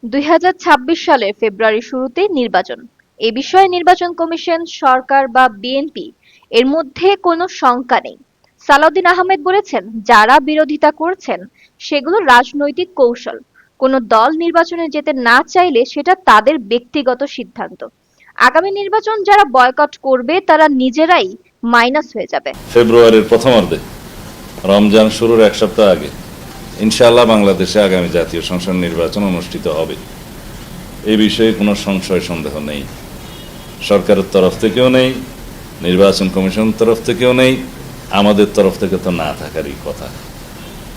২০২৬ সালের ফেব্রুয়ারির শুরুতে নির্বাচন। এ বিষয়ে নির্বাচন কমিশন, সরকার বা বিএনপি এর মধ্যে কোনো শঙ্কা নেই। সালাউদ্দিন আহমেদ বলেছেন, যারা বিরোধিতা করছেন সেগুলো রাজনৈতিক কৌশল। কোনো দল নির্বাচনে যেতে না চাইলে সেটা তাদের ব্যক্তিগত সিদ্ধান্ত। আগামী নির্বাচন যারা বয়কট করবে তারা নিজেরাই মাইনাস হয়ে যাবে। ফেব্রুয়ারির প্রথমার্ধে রমজান শুরুর এক সপ্তাহ আগে ইনশাআল্লাহ বাংলাদেশে আগামী জাতীয় সংসদ নির্বাচন অনুষ্ঠিত হবে। এই বিষয়ে কোনো সংশয় সন্দেহ নেই। সরকারের তরফ থেকেও নেই, নির্বাচন কমিশনের তরফ থেকেও নেই, আমাদের তরফ থেকে তো না থাকারই কথা।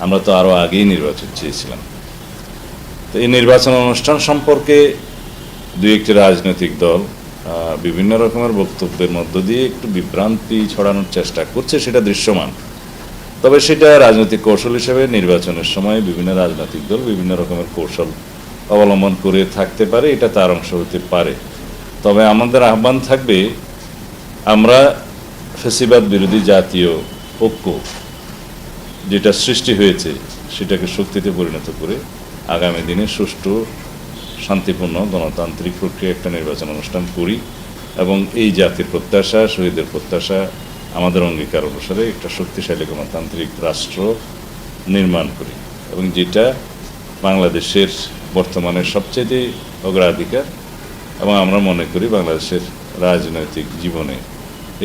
আমরা তো আরও আগেই নির্বাচন চেয়েছিলাম। তো এই নির্বাচন অনুষ্ঠান সম্পর্কে দুই একটি রাজনৈতিক দল বিভিন্ন রকমের বক্তব্যের মধ্য দিয়ে একটু বিভ্রান্তি ছড়ানোর চেষ্টা করছে, সেটা দৃশ্যমান। তবে সেটা রাজনৈতিক কৌশল হিসেবে নির্বাচনের সময় বিভিন্ন রাজনৈতিক দল বিভিন্ন রকমের কৌশল অবলম্বন করে থাকতে পারে, এটা তার অংশ হতে পারে। তবে আমাদের আহ্বান থাকবে, আমরা ফ্যাসিবাদ বিরোধী জাতীয় ঐক্য যেটা সৃষ্টি হয়েছে সেটাকে শক্তিতে পরিণত করে আগামী দিনে সুষ্ঠু, শান্তিপূর্ণ, গণতান্ত্রিক প্রক্রিয়া একটা নির্বাচন অনুষ্ঠান করি এবং এই জাতির প্রত্যাশা, শহীদের প্রত্যাশা, আমাদের অঙ্গীকার অনুসারে একটা শক্তিশালী গণতান্ত্রিক রাষ্ট্র নির্মাণ করি এবং যেটা বাংলাদেশের বর্তমানে সবচেয়ে অগ্রাধিকার এবং আমরা মনে করি বাংলাদেশের রাজনৈতিক জীবনে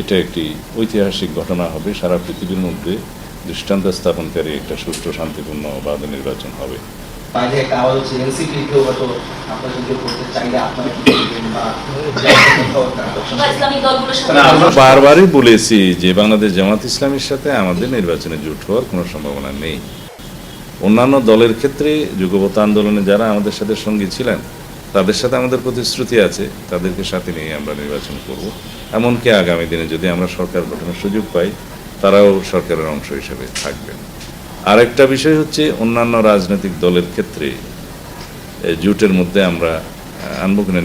এটা একটি ঐতিহাসিক ঘটনা হবে। সারা পৃথিবীর মধ্যে দৃষ্টান্ত স্থাপনকারী একটা সুষ্ঠু, শান্তিপূর্ণ অবাধ নির্বাচন হবে। বারবারই বলেছি যে বাংলাদেশ জামাত ইসলামীর সাথে আমাদের নির্বাচনে জোট হওয়ার কোনো সম্ভাবনা নেই। অন্যান্য দলের ক্ষেত্রে যুগপৎ আন্দোলনে যারা আমাদের সাথে সঙ্গী ছিলেন তাদের সাথে আমাদের প্রতিশ্রুতি আছে, তাদেরকে সাথে নিয়ে আমরা নির্বাচন করব। এমনকি আগামী দিনে যদি আমরা সরকার গঠনের সুযোগ পাই, তারাও সরকারের অংশ হিসেবে থাকবেন। আরেকটা বিষয় হচ্ছে, অন্যান্য রাজনৈতিক দলের ক্ষেত্রে জোটের মধ্যে আমরা আনবো কিনা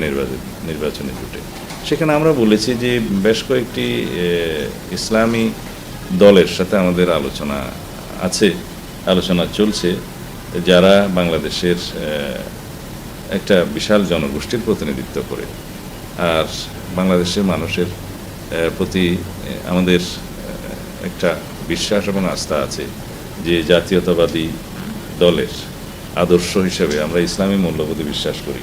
নির্বাচনী জোটে, সেখানে আমরা বলেছি যে বেশ কয়েকটি ইসলামী দলের সাথে আমাদের আলোচনা আছে, আলোচনা চলছে, যারা বাংলাদেশের একটা বিশাল জনগোষ্ঠীর প্রতিনিধিত্ব করে। আর বাংলাদেশের মানুষের প্রতি আমাদের একটা বিশ্বাস এবং আস্থা আছে যে জাতীয়তাবাদী দলের আদর্শ হিসেবে আমরা ইসলামী মূল্যবোধে বিশ্বাস করি।